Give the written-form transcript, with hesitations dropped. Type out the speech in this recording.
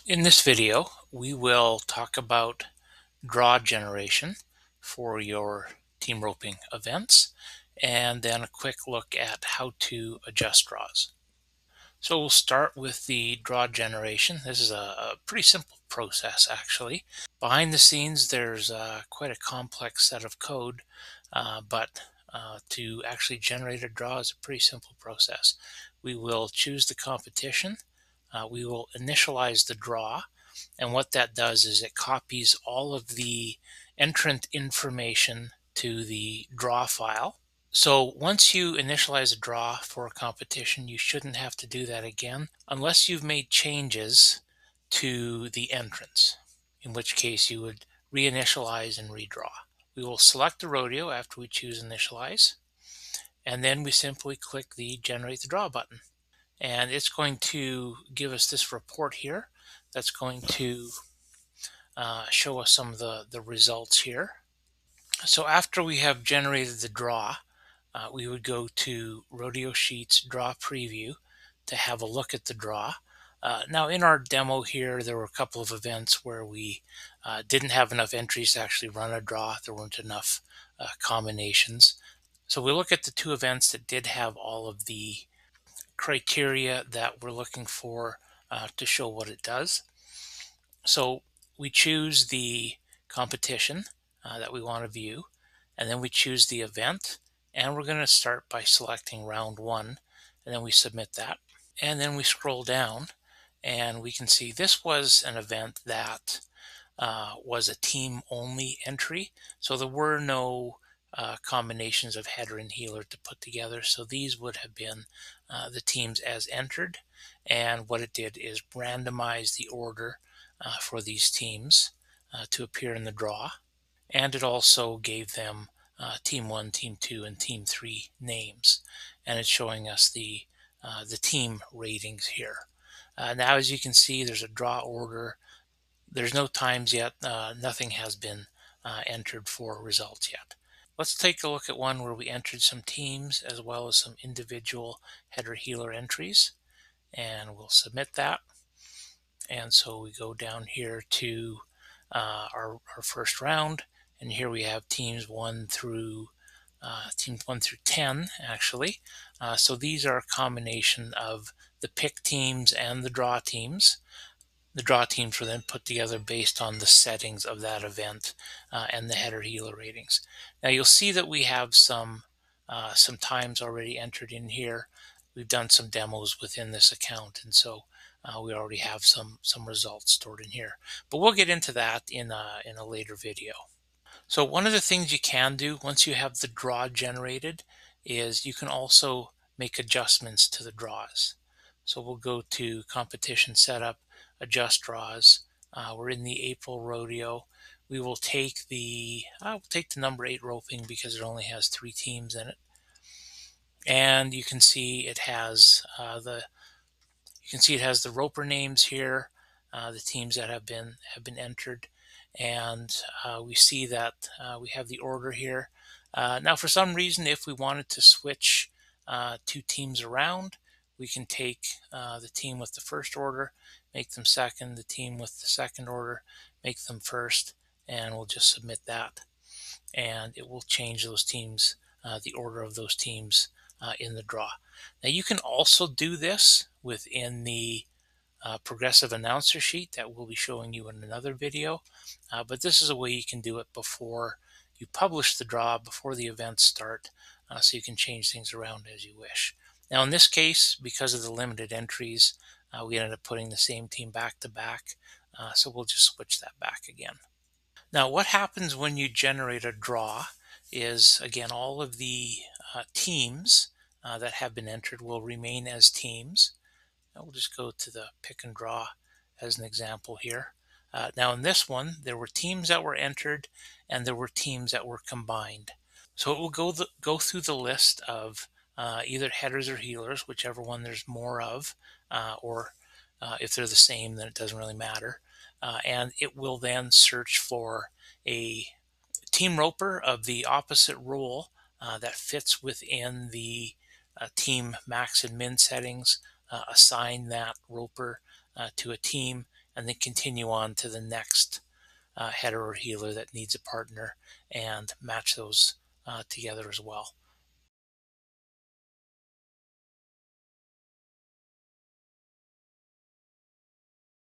In this video, we will talk about draw generation for your team roping events, and then a quick look at how to adjust draws. So we'll start with the draw generation. This is a pretty simple process, actually. Behind the scenes, there's quite a complex set of code, but to actually generate a draw is a pretty simple process. We will choose the competition. We will initialize the draw, and what that does is it copies all of the entrant information to the draw file. So once you initialize a draw for a competition, you shouldn't have to do that again unless you've made changes to the entrants, in which case you would reinitialize and redraw. We will select the rodeo after we choose initialize, and then we simply click the generate the draw button. And it's going to give us this report here that's going to show us some of the results here. So after we have generated the draw, we would go to Rodeo Sheets Draw Preview to have a look at the draw. Now in our demo here, there were a couple of events where we didn't have enough entries to actually run a draw. There weren't enough combinations. So we look at the two events that did have all of the criteria that we're looking for to show what it does. So we choose the competition that we want to view, and then we choose the event, and we're going to start by selecting round one, and then we submit that. And then we scroll down, and we can see this was an event that was a team only entry. So there were no combinations of header and healer to put together. So these would have been the teams as entered. And what it did is randomize the order for these teams to appear in the draw. And it also gave them Team 1, Team 2, and Team 3 names. And it's showing us the team ratings here. Now, as you can see, there's a draw order. There's no times yet. Nothing has been entered for results yet. Let's take a look at one where we entered some teams as well as some individual header healer entries, and we'll submit that. And so we go down here to our first round, and here we have teams 1 through 10 actually. So these are a combination of the pick teams and the draw teams. The draw teams were then put together based on the settings of that event and the header healer ratings. Now you'll see that we have some times already entered in here. We've done some demos within this account, and so we already have some results stored in here. But we'll get into that in a later video. So one of the things you can do once you have the draw generated is you can also make adjustments to the draws. So we'll go to competition setup, adjust draws. We're in the April rodeo. We will take the number 8 roping because it only has 3 teams in it. And you can see it has the roper names here, the teams that have been entered, and we see that we have the order here. Now, for some reason, if we wanted to switch 2 teams around, we can take the team with the first order, make them second, the team with the second order, make them first, and we'll just submit that. And it will change those teams, the order of those teams in the draw. Now you can also do this within the progressive announcer sheet that we'll be showing you in another video, but this is a way you can do it before you publish the draw, before the events start, so you can change things around as you wish. Now in this case, because of the limited entries, we ended up putting the same team back to back, so we'll just switch that back again. Now, what happens when you generate a draw is, again, all of the teams that have been entered will remain as teams. Now, we'll just go to the pick and draw as an example here. Now, in this one, there were teams that were entered and there were teams that were combined. So it will go through the list of either headers or healers, whichever one there's more of, or if they're the same, then it doesn't really matter. And it will then search for a team roper of the opposite role that fits within the team max and min settings, assign that roper to a team, and then continue on to the next header or healer that needs a partner and match those together as well.